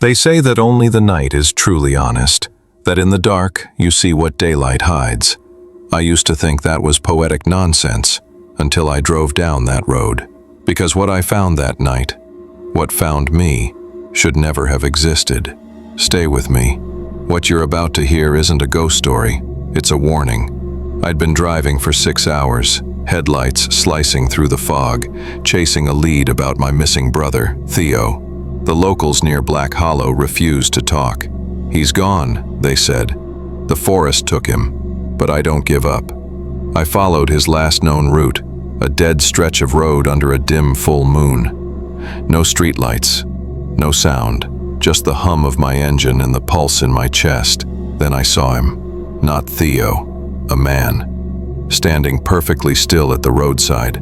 They say that only the night is truly honest, that in the dark you see what daylight hides. I used to think that was poetic nonsense until I drove down that road, because what I found that night, what found me, should never have existed. Stay with me. What you're about to hear isn't a ghost story, it's a warning. I'd been driving for 6 hours, headlights slicing through the fog, chasing a lead about my missing brother, Theo. The locals near Black Hollow refused to talk. He's gone, they said. The forest took him, but I don't give up. I followed his last known route, a dead stretch of road under a dim full moon. No streetlights, no sound, just the hum of my engine and the pulse in my chest. Then I saw him. Not Theo, a man, standing perfectly still at the roadside.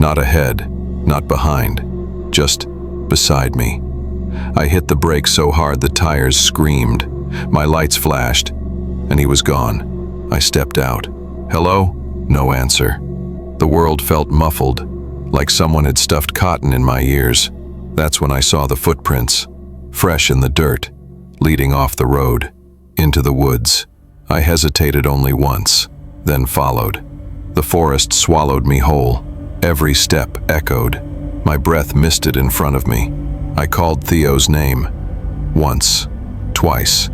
Not ahead, not behind, just beside me. I hit the brake so hard the tires screamed. My lights flashed, and he was gone. I stepped out. Hello? No answer. The world felt muffled, like someone had stuffed cotton in my ears. That's when I saw the footprints, fresh in the dirt, leading off the road, into the woods. I hesitated only once, then followed. The forest swallowed me whole. Every step echoed. My breath misted in front of me. I called Theo's name. Once, twice.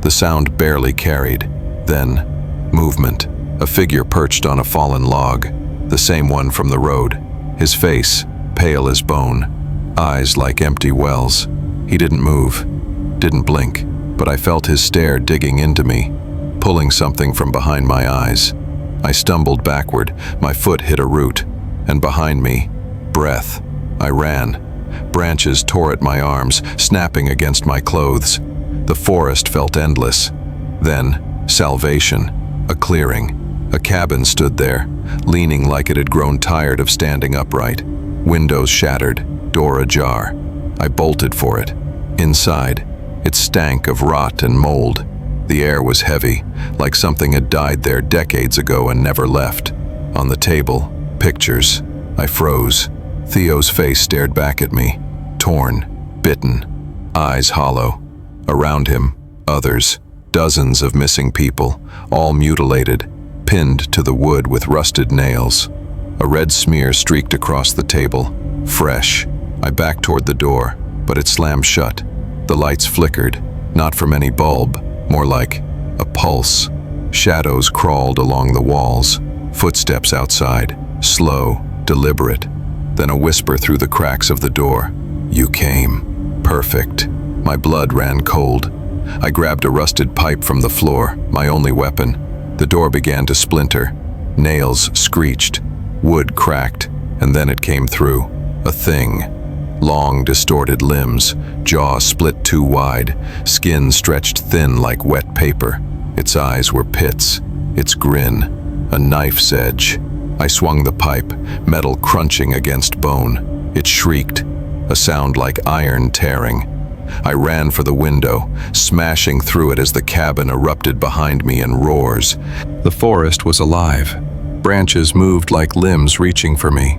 The sound barely carried. Then, movement. A figure perched on a fallen log, the same one from the road. His face, pale as bone, eyes like empty wells. He didn't move, didn't blink, but I felt his stare digging into me, pulling something from behind my eyes. I stumbled backward, my foot hit a root, and behind me, breath. I ran. Branches tore at my arms, snapping against my clothes. The forest felt endless. Then, salvation, a clearing. A cabin stood there, leaning like it had grown tired of standing upright. Windows shattered, door ajar. I bolted for it. Inside, it stank of rot and mold. The air was heavy, like something had died there decades ago and never left. On the table, pictures. I froze. Theo's face stared back at me, torn, bitten, eyes hollow. Around him, others, dozens of missing people, all mutilated, pinned to the wood with rusted nails. A red smear streaked across the table, fresh. I backed toward the door, but it slammed shut. The lights flickered, not from any bulb, more like a pulse. Shadows crawled along the walls, footsteps outside, slow, deliberate. Then a whisper through the cracks of the door. You came. Perfect. My blood ran cold. I grabbed a rusted pipe from the floor, my only weapon. The door began to splinter. Nails screeched. Wood cracked, and then it came through. A thing. Long, distorted limbs, jaw split too wide, skin stretched thin like wet paper. Its eyes were pits, its grin, a knife's edge. I swung the pipe, metal crunching against bone. It shrieked, a sound like iron tearing. I ran for the window, smashing through it as the cabin erupted behind me in roars. The forest was alive. Branches moved like limbs reaching for me.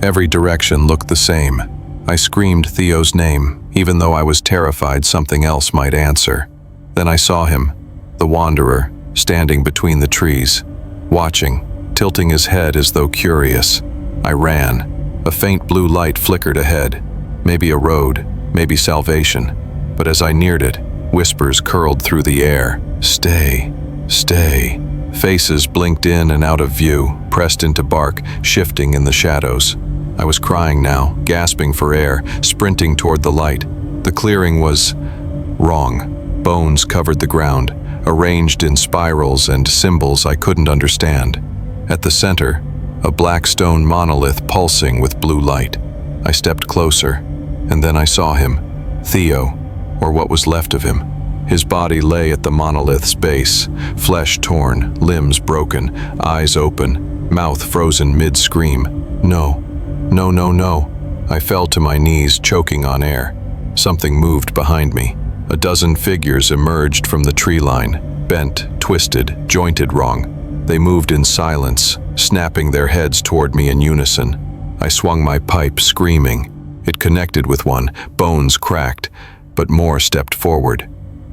Every direction looked the same. I screamed Theo's name, even though I was terrified something else might answer. Then I saw him, the wanderer, standing between the trees, watching, tilting his head as though curious. I ran. A faint blue light flickered ahead. Maybe a road, maybe salvation. But as I neared it, whispers curled through the air. Stay, stay. Faces blinked in and out of view, pressed into bark, shifting in the shadows. I was crying now, gasping for air, sprinting toward the light. The clearing was wrong. Bones covered the ground, arranged in spirals and symbols I couldn't understand. At the center, a black stone monolith pulsing with blue light. I stepped closer, and then I saw him, Theo, or what was left of him. His body lay at the monolith's base, flesh torn, limbs broken, eyes open, mouth frozen mid-scream. No, no, no, no. I fell to my knees, choking on air. Something moved behind me. A dozen figures emerged from the tree line, bent, twisted, jointed wrong. They moved in silence, snapping their heads toward me in unison. I swung my pipe, screaming. It connected with one, bones cracked, but more stepped forward.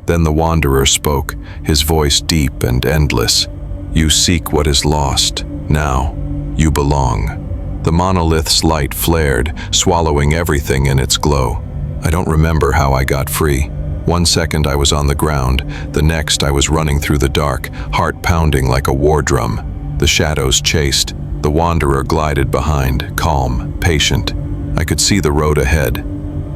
Then the wanderer spoke, his voice deep and endless. "You seek what is lost. Now, you belong." The monolith's light flared, swallowing everything in its glow. I don't remember how I got free. One second I was on the ground, the next I was running through the dark, heart pounding like a war drum. The shadows chased. The wanderer glided behind, calm, patient. I could see the road ahead,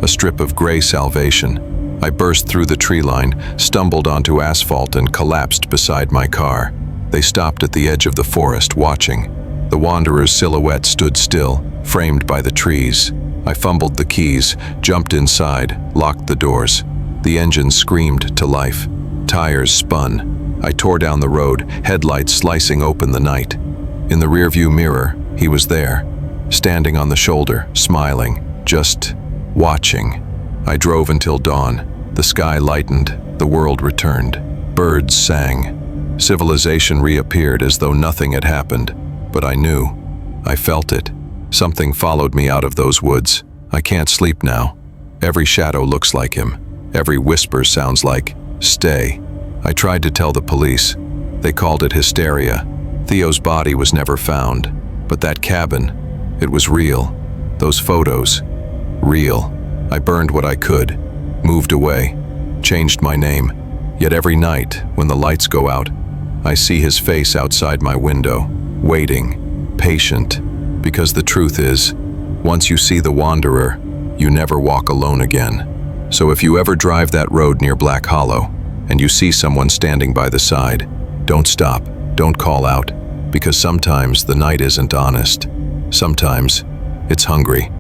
a strip of gray salvation. I burst through the tree line, stumbled onto asphalt and collapsed beside my car. They stopped at the edge of the forest, watching. The wanderer's silhouette stood still, framed by the trees. I fumbled the keys, jumped inside, locked the doors. The engine screamed to life. Tires spun. I tore down the road, headlights slicing open the night. In the rearview mirror, he was there, standing on the shoulder, smiling, just watching. I drove until dawn. The sky lightened, the world returned. Birds sang. Civilization reappeared as though nothing had happened. But I knew. I felt it. Something followed me out of those woods. I can't sleep now. Every shadow looks like him. Every whisper sounds like, "Stay." I tried to tell the police. They called it hysteria. Theo's body was never found. But that cabin, it was real. Those photos, real. I burned what I could, moved away, changed my name. Yet every night, when the lights go out, I see his face outside my window, waiting, patient. Because the truth is, once you see the wanderer, you never walk alone again. So if you ever drive that road near Black Hollow, and you see someone standing by the side, don't stop, don't call out, because sometimes the night isn't honest. Sometimes it's hungry.